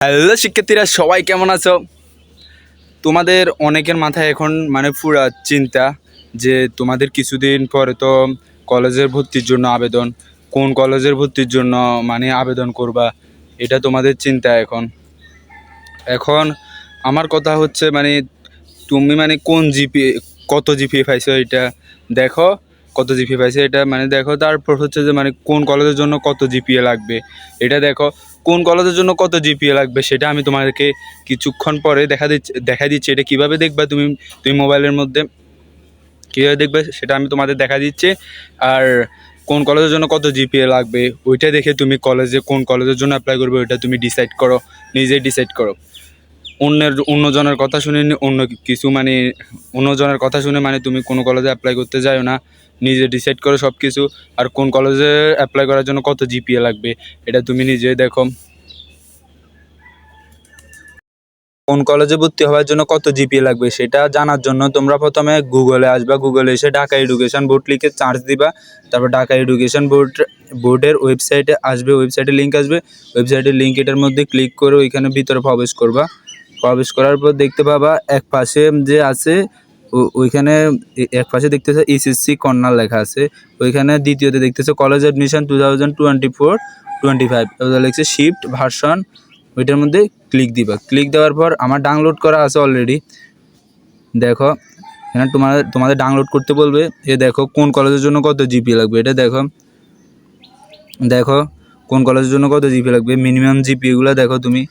Hello শিক্ষার্থীরা, সবাই কেমন আছো? তোমাদের অনেকের মাথায় এখন পুরা চিন্তা যে তোমাদের কিছুদিন পরে তো কলেজের ভর্তির জন্য আবেদন, কোন কলেজের ভর্তির জন্য আবেদন করবা, এটা তোমাদের চিন্তা। এখন এখন আমার কথা হচ্ছে তুমি কোন জিপিএ, কত জিপিএ পাইছো এটা দেখো। কত জিপিএ পাইছো এটা দেখো। তারপর হচ্ছে যে কোন কলেজের জন্য কত জিপিএ লাগবে এটা দেখো। কোন কলেজের জন্য কত জিপিএ লাগবে সেটা আমি তোমাদেরকে কিছুক্ষণ পরে দেখা দিচ্ছি। এটা কিভাবে দেখবা তুমি তুমি মোবাইলের মধ্যে কীভাবে দেখবে সেটা আমি তোমাদের দেখা দিচ্ছি। আর কোন কলেজের জন্য কত জিপিএ লাগবে ওইটা দেখে তুমি কোন কলেজের জন্য অ্যাপ্লাই করবে ওইটা তুমি ডিসাইড করো, নিজেই ডিসাইড করো। অন্যজনের কথা শুনে অন্যজনের কথা শুনে তুমি কোনো কলেজে অ্যাপ্লাই করতে যাও না, নিজে ডিসাইড করো সব কিছু। আর কোন কলেজে অ্যাপ্লাই করার জন্য কত জিপিএ লাগবে এটা তুমি নিজে দেখো। কোন কলেজে ভর্তি হওয়ার জন্য কত জিপিএ লাগবে সেটা জানার জন্য তোমরা প্রথমে গুগলে আসবা। গুগলে এসে ঢাকা এডুকেশন বোর্ড লিখে সার্চ দিবা। তারপর ঢাকা এডুকেশন বোর্ডের ওয়েবসাইটে আসবে, ওয়েবসাইটের লিঙ্ক আসবে। ওয়েবসাইটের লিঙ্ক এটার মধ্যে ক্লিক করে ওইখানে ভিতরে প্রবেশ করবা। প্রবেশ করার পর দেখতে পাবা এক পাশে যে আছে ওইখানে এক পাশে দেখতেছে এসএসসি কর্নার লেখা আছে। ওইখানে দ্বিতীয়তে দেখতেছে কলেজ অ্যাডমিশন 2024-25 লেখছে শিফট ভার্সন। ওইটার মধ্যে ক্লিক দিবা। ক্লিক দেওয়ার পর আমার ডাউনলোড করা আছে অলরেডি। দেখো এখানে তোমাদের ডাউনলোড করতে বলবে। দেখো কোন কলেজের জন্য কত জিপিএ লাগবে এটা দেখো। কোন কলেজের জন্য কত জিপিএ লাগবে, মিনিমাম জিপিএগুলো দেখো তুমি।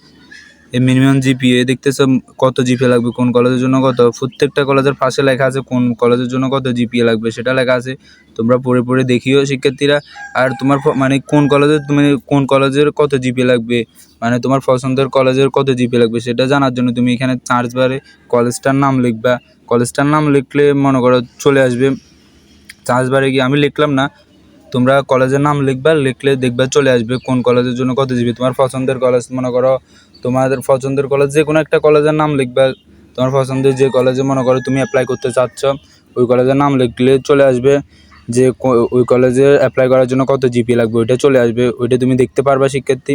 এই মিনিমাম জিপিএ দেখতেছো কত জিপিএ লাগবে, কোন কলেজের জন্য কত। প্রত্যেকটা কলেজের পাশে লেখা আছে কোন কলেজের জন্য কত জিপিএ লাগবে সেটা লেখা আছে। তোমরা পড়ে দেখিও শিক্ষার্থীরা। আর তোমার কোন কলেজের কত জিপিএ লাগবে, তোমার পছন্দের কলেজের কত জিপিএ লাগবে সেটা জানার জন্য তুমি এখানে সার্চ বারে কলেজটার নাম লিখবা। কলেজটার নাম লিখলে মনে করো চলে আসবে। সার্চ বারে গিয়ে আমি লিখলাম না, তোমরা কলেজের নাম লিখবা, লিখলে দেখবা চলে আসবে কোন কলেজের জন্য কত জিপিএ। তোমার পছন্দের কলেজ, মনে করো তোমাদের পছন্দের কলেজ যে কোনো একটা কলেজের নাম লিখবা। তোমার পছন্দের যে কলেজে মনে করো তুমি অ্যাপ্লাই করতে চাচ্ছ ওই কলেজের নাম লিখলে চলে আসবে যে ওই কলেজে অ্যাপ্লাই করার জন্য কত জিপিএ লাগবে, ওইটা চলে আসবে। ওইটা তুমি দেখতে পারবা শিক্ষার্থী।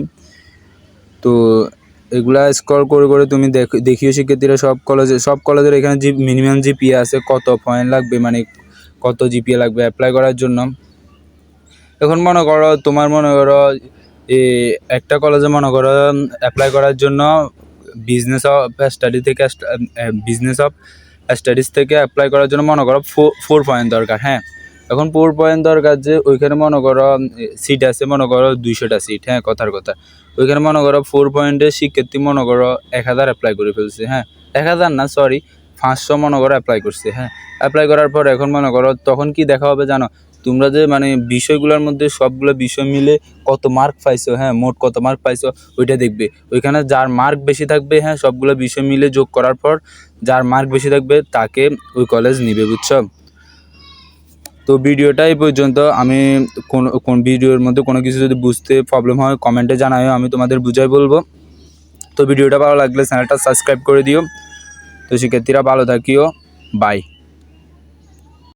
তো এগুলা স্ক্রল করে তুমি দেখিও শিক্ষার্থীরা। সব কলেজের এখানে মিনিমাম জিপিএ আছে, কত পয়েন্ট লাগবে, কত জিপিএ লাগবে অ্যাপ্লাই করার জন্য। এখন মনে করো একটা কলেজে মনে করো অ্যাপ্লাই করার জন্য বিজনেস অফ স্টাডিজ থেকে অ্যাপ্লাই করার জন্য মনে করো 4 পয়েন্ট দরকার। হ্যাঁ, এখন 4 পয়েন্ট দরকার। যে ওইখানে মনে করো সিট আছে মনে করো 200টা সিট। হ্যাঁ, কথার কথা ওইখানে মনে করো 4 পয়েন্টের শিক্ষার্থী মনে করো 1000 অ্যাপ্লাই করে ফেলছে। হ্যাঁ, 1000 না, সরি 500 মনে করো অ্যাপ্লাই করছে। হ্যাঁ, অ্যাপ্লাই করার পর এখন মনে করো তখন কি দেখা হবে জানো, তোমরা যে বিষয়গুলোর মধ্যে সবগুলো বিষয় মিলে কত মার্ক পাইছো, হ্যাঁ মোট কত মার্ক পাইছো ওইটা দেখবে। ওইখানে যার মার্ক বেশি থাকবে, হ্যাঁ সবগুলো বিষয় মিলে যোগ করার পর যার মার্ক বেশি থাকবে তাকে ওই কলেজ নিবে, বুঝছো? তো ভিডিওটা এই পর্যন্ত। আমি কোন ভিডিওর মধ্যে কোনো কিছু যদি বুঝতে প্রবলেম হয় কমেন্টে জানাও, আমি তোমাদের বুঝাই বলবো। তো ভিডিওটা ভালো লাগলে চ্যানেলটা সাবস্ক্রাইব করে দিও। তো শিক্ষার্থীরা ভালো থাকিও, বাই।